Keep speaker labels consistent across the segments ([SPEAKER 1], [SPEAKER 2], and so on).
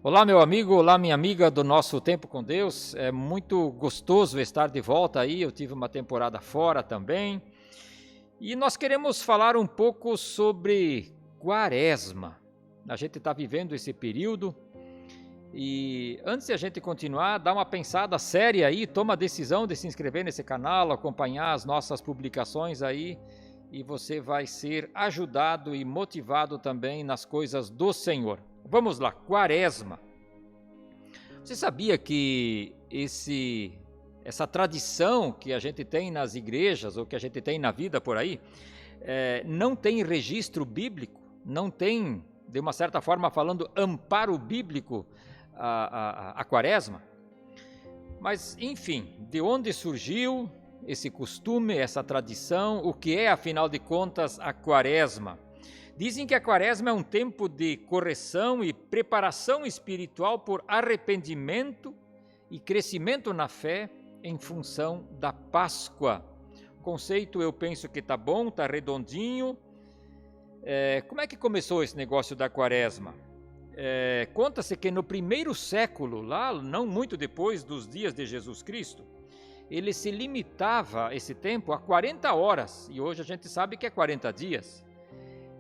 [SPEAKER 1] Olá, meu amigo, olá, minha amiga do nosso Tempo com Deus. É muito gostoso estar de volta aí. Eu tive uma temporada fora também. E nós queremos falar um pouco sobre Quaresma. A gente está vivendo esse período. E antes de a gente continuar, dá uma pensada séria aí, toma a decisão de se inscrever nesse canal, acompanhar as nossas publicações aí. E você vai ser ajudado e motivado também nas coisas do Senhor. Vamos lá, Quaresma. Você sabia que essa tradição que a gente tem nas igrejas, ou que a gente tem na vida por aí, não tem registro bíblico, não tem, de uma certa forma falando, amparo bíblico a Quaresma? Mas, enfim, de onde surgiu esse costume, essa tradição, o que é, afinal de contas, a Quaresma? Dizem que a Quaresma é um tempo de correção e preparação espiritual por arrependimento e crescimento na fé em função da Páscoa. O conceito eu penso que está bom, está redondinho. Como é que começou esse negócio da Quaresma? Conta-se que no primeiro século, lá não muito depois dos dias de Jesus Cristo, ele se limitava esse tempo a 40 horas, e hoje a gente sabe que é 40 dias.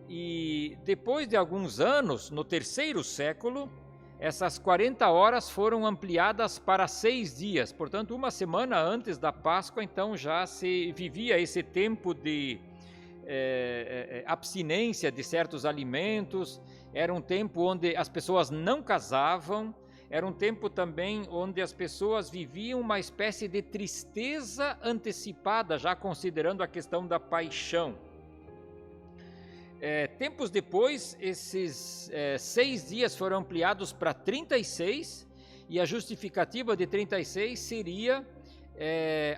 [SPEAKER 1] E depois de alguns anos, no terceiro século, essas 40 horas foram ampliadas para 6 dias. Portanto, uma semana antes da Páscoa, então já se vivia esse tempo de abstinência de certos alimentos. Era um tempo onde as pessoas não casavam. Era um tempo também onde as pessoas viviam uma espécie de tristeza antecipada, já considerando a questão da paixão. Tempos depois, esses 6 dias foram ampliados para 36, e a justificativa de 36 seria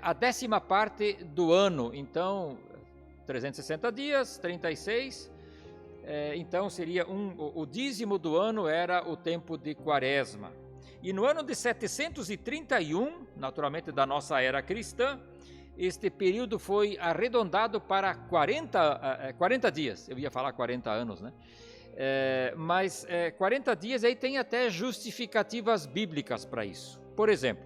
[SPEAKER 1] a 10ª parte do ano. Então, 360 dias, 36, então seria o dízimo do ano era o tempo de Quaresma. E no ano de 731, naturalmente da nossa era cristã, este período foi arredondado para 40 dias, eu ia falar 40 anos, né? Mas 40 dias aí tem até justificativas bíblicas para isso. Por exemplo,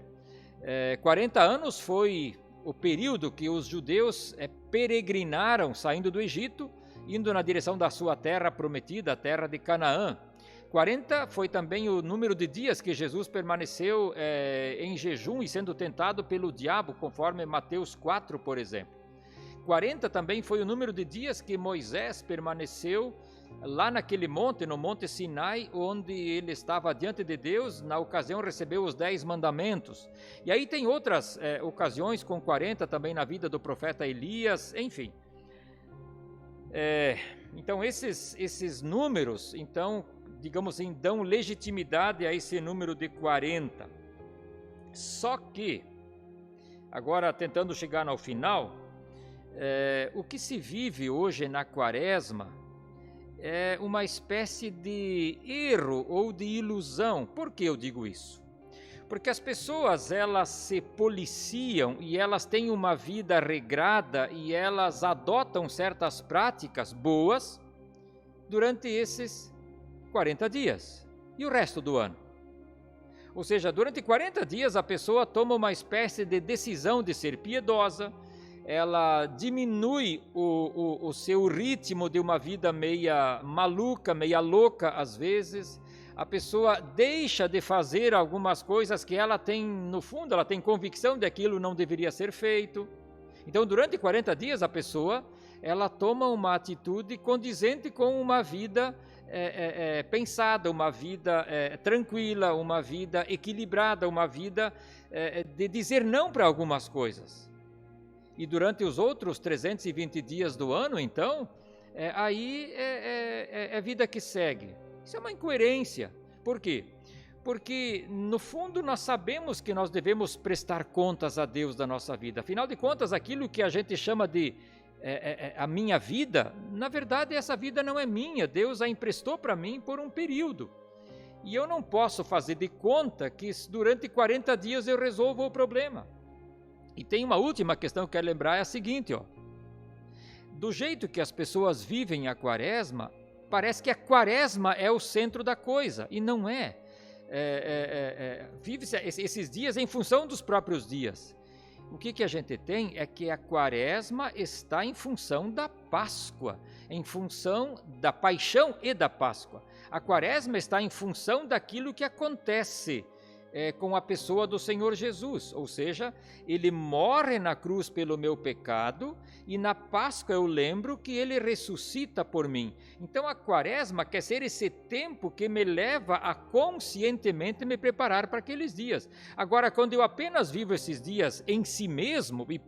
[SPEAKER 1] 40 anos foi o período que os judeus peregrinaram saindo do Egito, indo na direção da sua terra prometida, a terra de Canaã. 40 foi também o número de dias que Jesus permaneceu em jejum e sendo tentado pelo diabo, conforme Mateus 4, por exemplo. 40 também foi o número de dias que Moisés permaneceu lá naquele monte, no Monte Sinai, onde ele estava diante de Deus, na ocasião recebeu os 10 mandamentos. E aí tem outras ocasiões com 40 também na vida do profeta Elias, enfim. Então esses números, então, digamos assim, dão legitimidade a esse número de 40. Só que, agora tentando chegar ao final, o que se vive hoje na Quaresma é uma espécie de erro ou de ilusão. Por que eu digo isso? Porque as pessoas, elas se policiam e elas têm uma vida regrada e elas adotam certas práticas boas durante esses 40 dias e o resto do ano. Ou seja, durante 40 dias a pessoa toma uma espécie de decisão de ser piedosa, ela diminui o seu ritmo de uma vida meia maluca, meia louca às vezes. A pessoa deixa de fazer algumas coisas que ela tem, no fundo, ela tem convicção de que aquilo não deveria ser feito. Então, durante 40 dias a pessoa, ela toma uma atitude condizente com uma vida pensada, uma vida tranquila, uma vida equilibrada, uma vida de dizer não para algumas coisas. E durante os outros 320 dias do ano, então, aí é vida que segue. Isso é uma incoerência. Por quê? Porque, no fundo, nós sabemos que nós devemos prestar contas a Deus da nossa vida. Afinal de contas, aquilo que a gente chama de a minha vida, na verdade essa vida não é minha, Deus a emprestou para mim por um período. E eu não posso fazer de conta que durante 40 dias eu resolvo o problema. E tem uma última questão que eu quero lembrar, é a seguinte, do jeito que as pessoas vivem a Quaresma, parece que a Quaresma é o centro da coisa, e não é. vive esses dias em função dos próprios dias. O que a gente tem é que a quaresma está em função da Páscoa, em função da paixão e da Páscoa. A quaresma está em função daquilo que acontece com a pessoa do Senhor Jesus, ou seja, ele morre na cruz pelo meu pecado e na Páscoa eu lembro que ele ressuscita por mim. Então a quaresma quer ser esse tempo que me leva a conscientemente me preparar para aqueles dias. Agora, quando eu apenas vivo esses dias em si mesmo e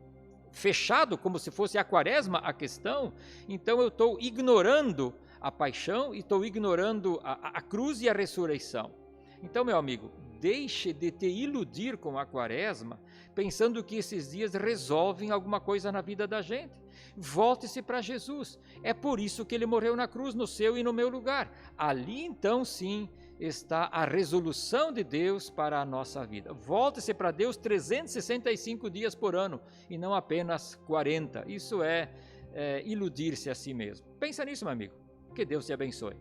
[SPEAKER 1] fechado como se fosse a quaresma a questão, então eu estou ignorando a paixão e estou ignorando a cruz e a ressurreição. Então, meu amigo, deixe de te iludir com a quaresma, pensando que esses dias resolvem alguma coisa na vida da gente. Volte-se para Jesus. É por isso que ele morreu na cruz, no seu e no meu lugar. Ali, então, sim, está a resolução de Deus para a nossa vida. Volte-se para Deus 365 dias por ano e não apenas 40. Isso é iludir-se a si mesmo. Pensa nisso, meu amigo. Que Deus te abençoe.